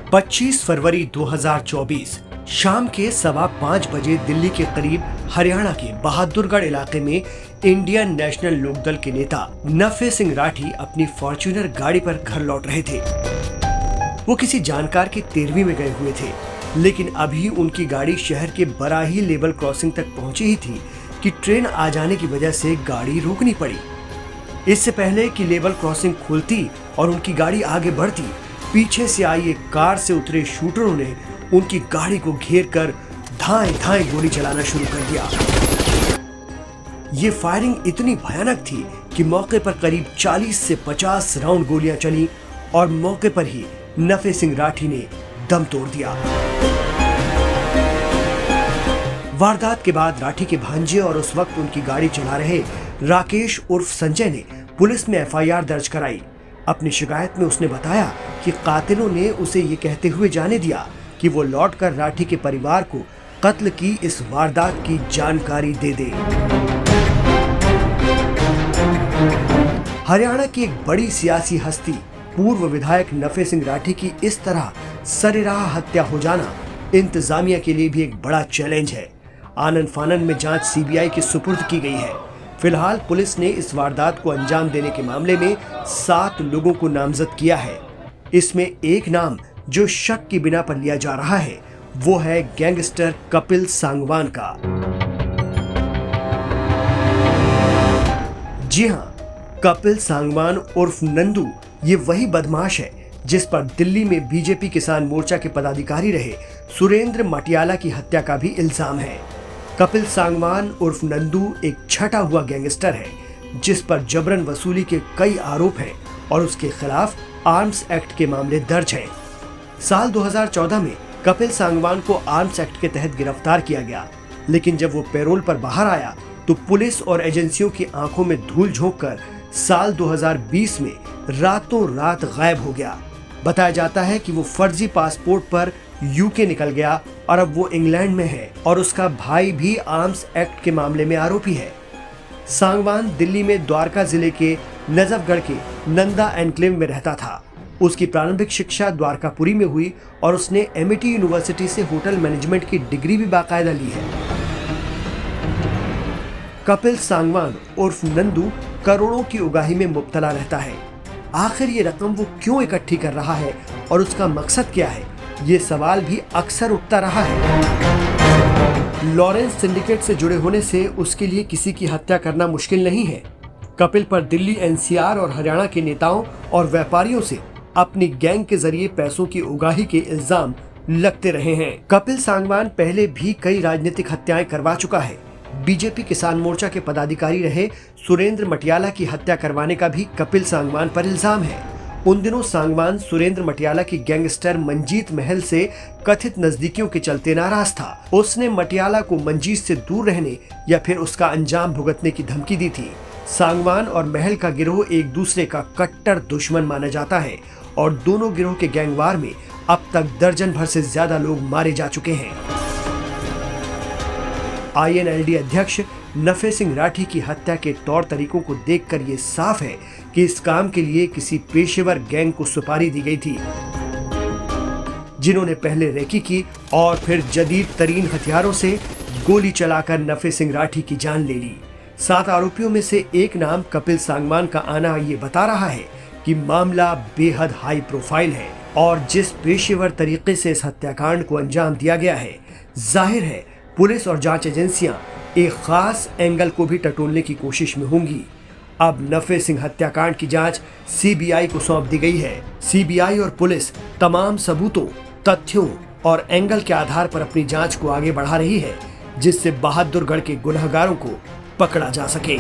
25 फरवरी 2024 शाम के 5:15 बजे दिल्ली के करीब हरियाणा के बहादुरगढ़ इलाके में इंडियन नेशनल लोकदल के नेता नफे सिंह राठी अपनी फॉर्च्यूनर गाड़ी पर घर लौट रहे थे। वो किसी जानकार के 13वीं में गए हुए थे, लेकिन अभी उनकी गाड़ी शहर के बराही लेवल क्रॉसिंग तक पहुंची ही थी कि ट्रेन आ जाने की वजह से गाड़ी रोकनी पड़ी। इससे पहले कि लेवल क्रॉसिंग खुलती और उनकी गाड़ी आगे बढ़ती, पीछे से आई एक कार से उतरे शूटरों ने उनकी गाड़ी को घेर कर धाएं धाएं गोली चलाना शुरू कर दिया। ये फायरिंग इतनी भयानक थी कि मौके पर करीब 40 से 50 राउंड गोलियां चली और मौके पर ही नफे सिंह राठी ने दम तोड़ दिया। वारदात के बाद राठी के भांजे और उस वक्त उनकी गाड़ी चला रहे राकेश उर्फ संजय ने पुलिस में एफआईआर दर्ज कराई। अपनी शिकायत में उसने बताया कि कातिलों ने उसे ये कहते हुए जाने दिया कि वो लौटकर राठी के परिवार को कत्ल की इस वारदात की जानकारी दे दे। हरियाणा की एक बड़ी सियासी हस्ती पूर्व विधायक नफे सिंह राठी की इस तरह सरेराह हत्या हो जाना इंतजामिया के लिए भी एक बड़ा चैलेंज है। आनन फानन में जांच सीबीआई के सुपुर्द की गई है। फिलहाल पुलिस ने इस वारदात को अंजाम देने के मामले में 7 लोगों को नामजद किया है। इसमें एक नाम जो शक की बिना पर लिया जा रहा है वो है गैंगस्टर कपिल सांगवान का। जी हाँ, कपिल सांगवान उर्फ नंदू ये वही बदमाश है जिस पर दिल्ली में बीजेपी किसान मोर्चा के पदाधिकारी रहे सुरेंद्र मटियाला की हत्या का भी इल्जाम है। कपिल सांगवान उर्फ नंदू एक छटा हुआ गैंगस्टर है जिस पर जबरन वसूली के कई आरोप हैं और उसके खिलाफ आर्म्स एक्ट के मामले दर्ज हैं। साल 2014 में कपिल सांगवान को आर्म्स एक्ट के तहत गिरफ्तार किया गया, लेकिन जब वो पैरोल पर बाहर आया तो पुलिस और एजेंसियों की आंखों में धूल झोंककर साल 2020 में रातों रात गायब हो गया। बताया जाता है कि वो फर्जी पासपोर्ट पर यूके निकल गया और अब वो इंग्लैंड में है और उसका भाई भी आर्म्स एक्ट के मामले में आरोपी है। सांगवान दिल्ली में द्वारका जिले के नजफगढ़ के नंदा एनक्लेव में रहता था। उसकी प्रारंभिक शिक्षा द्वारकापुरी में हुई और उसने एमिटी यूनिवर्सिटी से होटल मैनेजमेंट की डिग्री भी बाकायदा ली है। कपिल सांगवान उर्फ नंदू करोड़ों की उगाही में मुब्तला रहता है। आखिर ये रकम वो क्यों इकट्ठी कर रहा है और उसका मकसद क्या है, ये सवाल भी अक्सर उठता रहा है। लॉरेंस सिंडिकेट से जुड़े होने से उसके लिए किसी की हत्या करना मुश्किल नहीं है। कपिल पर दिल्ली एनसीआर और हरियाणा के नेताओं और व्यापारियों से अपनी गैंग के जरिए पैसों की उगाही के इल्जाम लगते रहे हैं। कपिल सांगवान पहले भी कई राजनीतिक हत्याएं करवा चुका है। बीजेपी किसान मोर्चा के पदाधिकारी रहे सुरेंद्र मटियाला की हत्या करवाने का भी कपिल सांगवान पर इल्जाम है। उन दिनों सांगवान सुरेंद्र मटियाला की गैंगस्टर मंजीत महल से कथित नजदीकियों के चलते नाराज था। उसने मटियाला को मंजीत से दूर रहने या फिर उसका अंजाम भुगतने की धमकी दी थी। सांगवान और महल का गिरोह एक दूसरे का कट्टर दुश्मन माना जाता है और दोनों गिरोह के गैंगवार में अब तक दर्जन भर से ज्यादा लोग मारे जा चुके हैं। INLD अध्यक्ष नफे सिंह राठी की हत्या के तौर तरीकों को देखकर ये साफ है कि इस काम के लिए किसी पेशेवर गैंग को सुपारी दी गई थी, जिन्होंने पहले रेकी की और फिर जदीद तरीन हथियारों से गोली चलाकर नफे सिंह राठी की जान ले ली। 7 आरोपियों में से एक नाम कपिल सांगवान का आना ये बता रहा है कि मामला बेहद हाई प्रोफाइल है और जिस पेशेवर तरीके से इस हत्याकांड को अंजाम दिया गया है, जाहिर है पुलिस और जांच एजेंसियां एक खास एंगल को भी टटोलने की कोशिश में होंगी। अब नफे सिंह हत्याकांड की जांच सीबीआई को सौंप दी गई है। सीबीआई और पुलिस तमाम सबूतों, तथ्यों और एंगल के आधार पर अपनी जांच को आगे बढ़ा रही है, जिससे बहादुरगढ़ के गुनहगारों को पकड़ा जा सके।